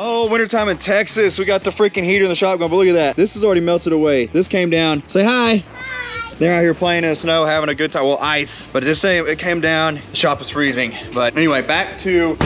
Oh, wintertime in Texas. We got the freaking heater in the shotgun, but look at that. This is already melted away. This came down. Say hi. Hi. They're out here playing in the snow, having a good time. Well, ice, but just saying it came down. The shop was freezing. But anyway, back to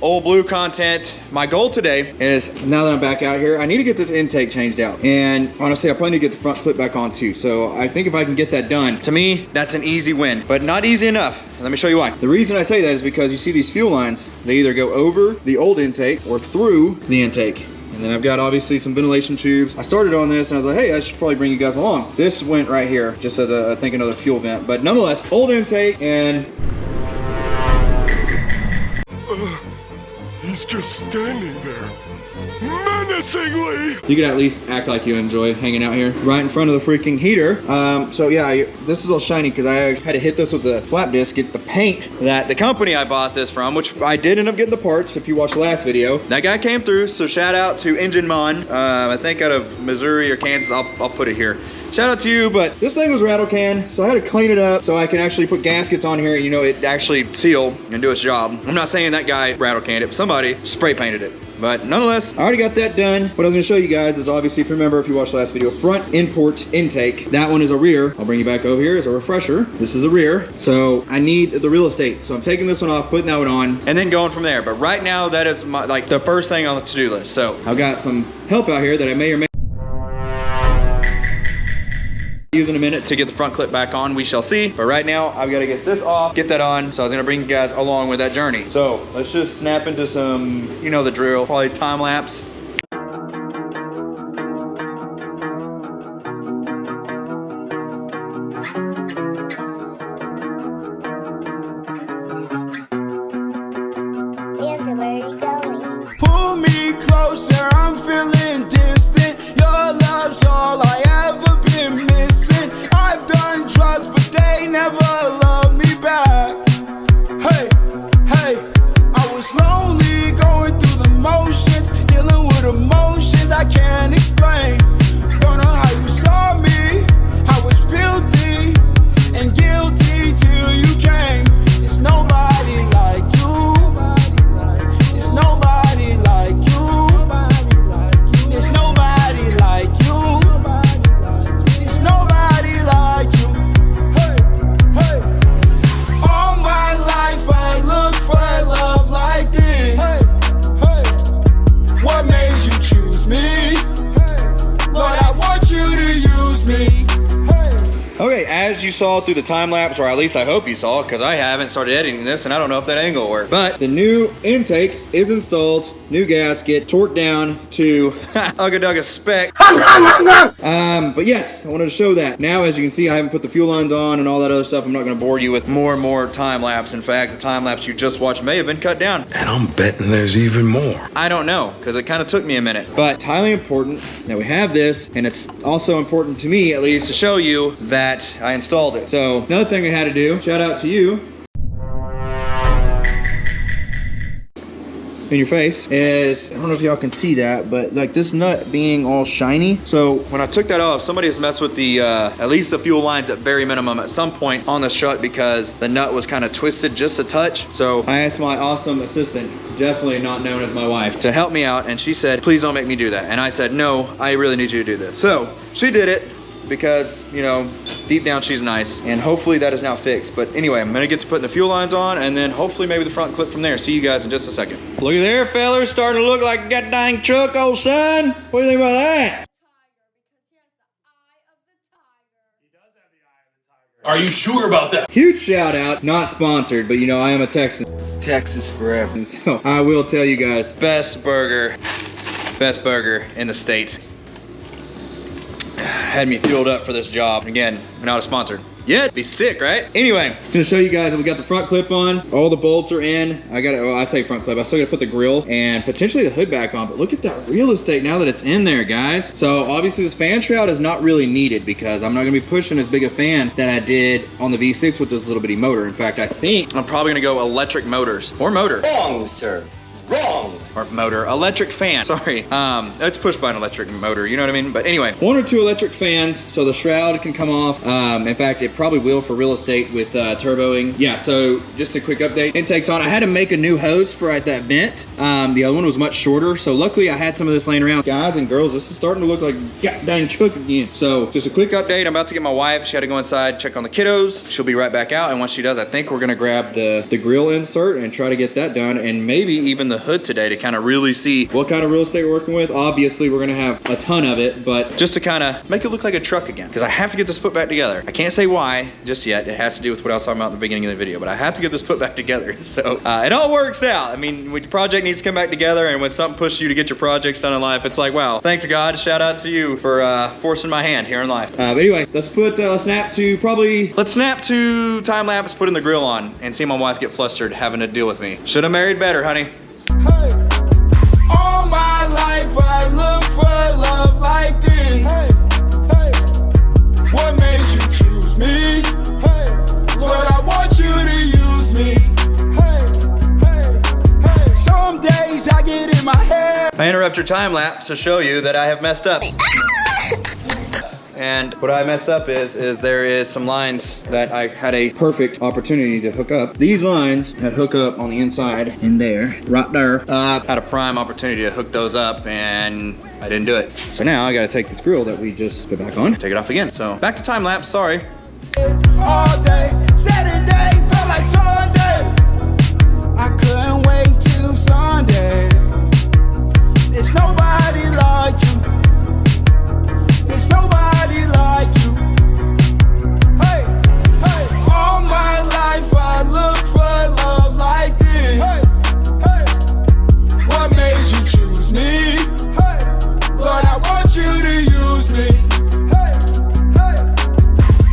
Old Blue content. My goal today is, now that I'm back out here, I need to get this intake changed out. And honestly, I probably need to get the front clip back on too. So I think if I can get that done, to me, that's an easy win, but not easy enough. Let me show you why. The reason I say that is because you see these fuel lines, they either go over the old intake or through the intake. And then I've got obviously some ventilation tubes. I started on this and I was like, hey, I should probably bring you guys along. This went right here, just as I think another fuel vent. But nonetheless, old intake and he's just standing there, menacingly. You could at least act like you enjoy hanging out here right in front of the freaking heater. So yeah, this is a little shiny because I had to hit this with the flap disc, get the paint that the company I bought this from, which I did end up getting the parts. If you watched the last video, that guy came through. So shout out to Engine Mon, I think out of Missouri or Kansas. I'll put it here. Shout out to you, but this thing was rattle can, so I had to clean it up so I can actually put gaskets on here and, you know, it actually seal and do its job. I'm not saying that guy rattle canned it, but somebody spray painted it. But nonetheless, I already got that done. What I was gonna show you guys is, obviously, if you remember, if you watched the last video, front import intake. That one is a rear. I'll bring you back over here as a refresher. This is a rear. So I need the real estate. So I'm taking this one off, putting that one on, and then going from there. But right now, that is my, like, the first thing on the to-do list. So I've got some help out here that I may or may use in a minute to get the front clip back on. We shall see. But right now, I've got to get this off, get that on. So I was gonna bring you guys along with that journey. So let's just snap into some, you know the drill, probably time lapse. Pull me closer, I'm feeling distant. Your love's all I ever been missing. I've done drugs, but they never loved me back. Hey, hey, I was lonely, going through the motions, dealing with emotions I can't explain. Don't know how you saw me, I was filthy and guilty till you came. There's nobody like you. There's nobody like you. There's nobody like you. There's nobody like you. Hey, hey. All my life I look for love like this. Hey, hey. What made you choose me? Lord, I want you to use me. Okay, as you saw through the time lapse, or at least I hope you saw, because I haven't started editing this and I don't know if that angle will work. But the new intake is installed, new gasket, torqued down to Ugga Dugga spec. But yes, I wanted to show that. Now, as you can see, I haven't put the fuel lines on and all that other stuff. I'm not gonna bore you with more and more time lapse. In fact, the time lapse you just watched may have been cut down. And I'm betting there's even more. I don't know, because it kind of took me a minute. But it's highly important that we have this, and it's also important to me, at least, to show you that I installed it. So another thing I had to do, shout out to you in your face, is, I don't know if y'all can see that, but like this nut being all shiny. So when I took that off, somebody has messed with the at least the fuel lines at very minimum at some point on the strut, because the nut was kind of twisted just a touch. So I asked my awesome assistant, definitely not known as my wife, to help me out, and she said, please don't make me do that. And I said, no, I really need you to do this. So she did it, because, you know, deep down she's nice, and hopefully that is now fixed. But anyway, I'm gonna get to putting the fuel lines on, and then hopefully maybe the front clip from there. See you guys in just a second. Look at there, fellas, starting to look like a goddamn truck, old son. What do you think about that? Are you sure about that? Huge shout out, not sponsored, but you know, I am a Texan. Texas forever. And so I will tell you guys, best burger in the state. Had me fueled up for this job. Again, not a sponsor. Yeah, be sick, right? Anyway, I'm gonna show you guys that we got the front clip on. All the bolts are in. I got it, well, I say front clip. I still gotta put the grill and potentially the hood back on, but look at that real estate now that it's in there, guys. So obviously this fan shroud is not really needed, because I'm not gonna be pushing as big a fan that I did on the V6 with this little bitty motor. In fact, I think I'm probably gonna go electric motors or motor. Wrong, sir. Wrong. Or motor, electric fan, sorry. It's pushed by an electric motor, you know what I mean? But anyway, 1 or 2 electric fans, so the shroud can come off. In fact, it probably will for real estate with turboing. Yeah, so just a quick update. Intake's on. I had to make a new hose for that vent. The other one was much shorter, so luckily I had some of this laying around. Guys and girls, this is starting to look like a goddamn truck again. So just a quick update. I'm about to get my wife. She had to go inside, check on the kiddos. She'll be right back out, and once she does, I think we're gonna grab the grill insert and try to get that done, and maybe even the hood today to kind of really see what kind of real estate we're working with. Obviously, we're gonna have a ton of it, but just to kind of make it look like a truck again, because I have to get this put back together. I can't say why just yet. It has to do with what I was talking about in the beginning of the video, but I have to get this put back together. So it all works out. I mean, when your project needs to come back together, and when something pushes you to get your projects done in life, it's like, wow, thanks God, shout out to you for forcing my hand here in life. But anyway, let's snap to time lapse, putting the grill on, and see my wife get flustered having to deal with me. Should have married better, honey. Hey, all my life I look for love like this. Hey, hey, what made you choose me? Hey, Lord, I want you to use me. Hey, hey, hey, some days I get in my head. I interrupt your time lapse to show you that I have messed up. And what I messed up is there is some lines that I had a perfect opportunity to hook up. These lines that hook up on the inside in there, right there. Had a prime opportunity to hook those up and I didn't do it. So now I gotta take this grill that we just put back on, take it off again. So back to time lapse, sorry. All day, Saturday felt like Sunday. I couldn't wait till Sunday. There's nobody like you. There's nobody like you. Hey, hey, all my life I look for love like this. Hey, hey, what made you choose me? Hey, Lord, I want you to use me. Hey, hey,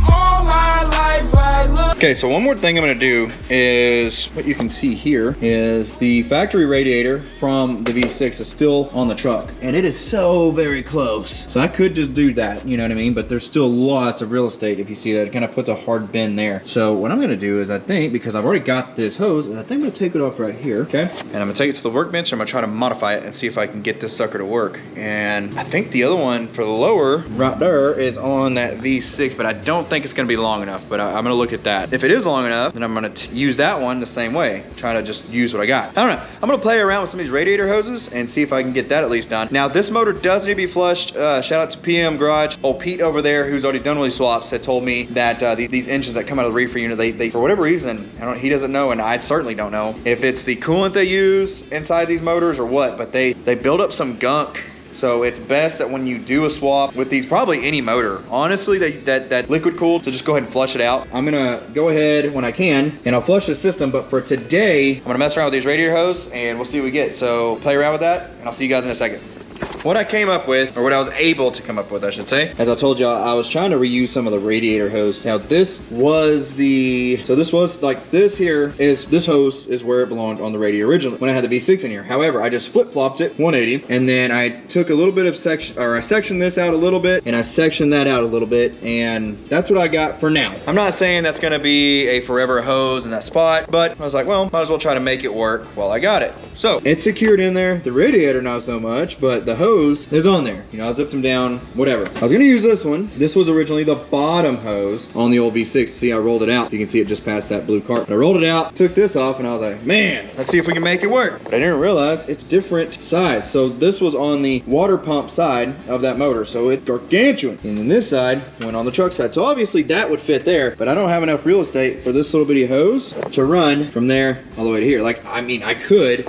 all my life I look. Okay, so one more thing I'm gonna do is, what you can see here is the factory radiator from the V6 is still on the truck, and it is so very close. So I could just do that, you know what I mean? But there's still lots of real estate. If you see that, it kind of puts a hard bend there. So what I'm gonna do is, I think, because I've already got this hose, I think I'm gonna take it off right here, okay? And I'm gonna take it to the workbench, and I'm gonna try to modify it and see if I can get this sucker to work. And I think the other one for the lower, right there, is on that V6, but I don't think it's gonna be long enough, but I'm gonna look at that. If it is long enough, then I'm gonna use that one the same way, try to just use what I got. I don't know, I'm gonna play around with some of these radiator hoses and see if I can get that at least done. Now this motor does need to be flushed. Shout out to PM Garage. Old Pete over there, who's already done really swaps, had told me that these engines that come out of the reefer unit, they for whatever reason, he doesn't know, and I certainly don't know if it's the coolant they use inside these motors or what, but they build up some gunk. So it's best that when you do a swap with these, probably any motor, honestly, that liquid cooled, so just go ahead and flush it out. I'm gonna go ahead when I can, and I'll flush the system, but for today, I'm gonna mess around with these radiator hose, and we'll see what we get. So play around with that, and I'll see you guys in a second. What I came up with, or what I was able to come up with, I should say, as I told y'all, I was trying to reuse some of the radiator hose. Now this was this hose is where it belonged on the radiator originally when I had the V6 in here. However, I just flip-flopped it 180, and then I took a little bit of I sectioned this out a little bit, and I sectioned that out a little bit, and that's what I got for now. I'm not saying that's gonna be a forever hose in that spot, but I was like, well, might as well try to make it work while I got it. So it's secured in there, the radiator not so much, but the hose is on there. You know, I zipped them down, whatever. I was gonna use this one. This was originally the bottom hose on the old V6. See, I rolled it out. You can see it just past that blue cart. But I rolled it out, took this off, and I was like, man, let's see if we can make it work. But I didn't realize it's different size. So this was on the water pump side of that motor, so it's gargantuan. And then this side went on the truck side. So obviously that would fit there, but I don't have enough real estate for this little bitty hose to run from there all the way to here. Like, I mean, I could,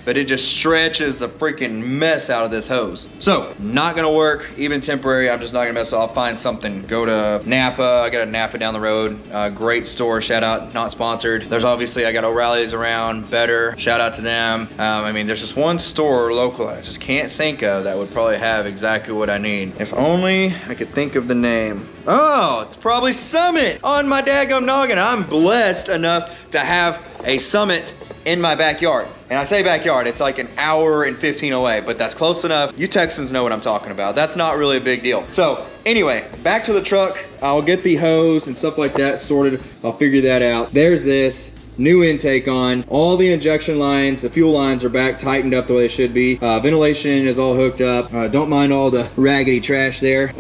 but it just stretches the freaking mess out of this hose. So, not gonna work, even temporary. I'm just not gonna mess with it. I'll find something. Go to Napa. I got a Napa down the road. Great store, shout out, not sponsored. There's obviously, I got O'Reilly's around, Better, shout out to them. I mean, there's just one store local I just can't think of that would probably have exactly what I need. If only I could think of the name. Oh, it's probably Summit on my daggum noggin. I'm blessed enough to have a Summit in my backyard. And I say backyard, it's like an hour and 15 away, but that's close enough. You Texans know what I'm talking about. That's not really a big deal. So anyway, back to the truck. I'll get the hose and stuff like that sorted. I'll figure that out. There's this. new intake on. All the injection lines, the fuel lines are back tightened up the way they should be. Ventilation is all hooked up. Don't mind all the raggedy trash there.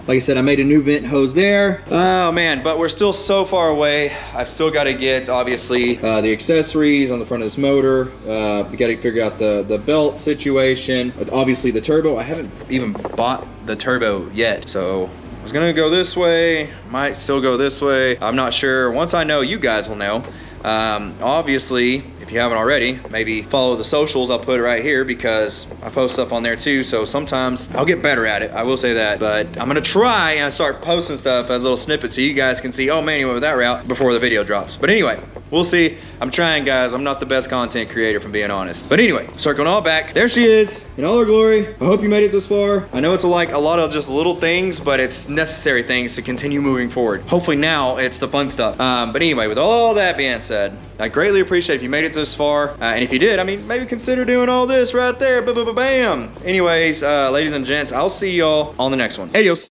Like I said, I made a new vent hose there. Oh man, but we're still so far away. I've still got to get, obviously, the accessories on the front of this motor. We got to figure out the belt situation. Obviously the turbo, I haven't even bought the turbo yet, so I was gonna go this way, might still go this way. I'm not sure. Once I know, you guys will know. Obviously, if you haven't already, maybe follow the socials. I'll put it right here because I post stuff on there too. So sometimes I'll get better at it. I will say that, but I'm gonna try and start posting stuff as little snippets so you guys can see, oh man, he went with that route before the video drops. But anyway, we'll see. I'm trying, guys. I'm not the best content creator, if I'm being honest. But anyway, circling all back, there she is in all her glory. I hope you made it this far. I know it's like a lot of just little things, but it's necessary things to continue moving forward. Hopefully now it's the fun stuff. But anyway, with all that being said, I greatly appreciate if you made it this far. And if you did, I mean, maybe consider doing all this right there. Bam. Anyways, ladies and gents, I'll see y'all on the next one. Adios.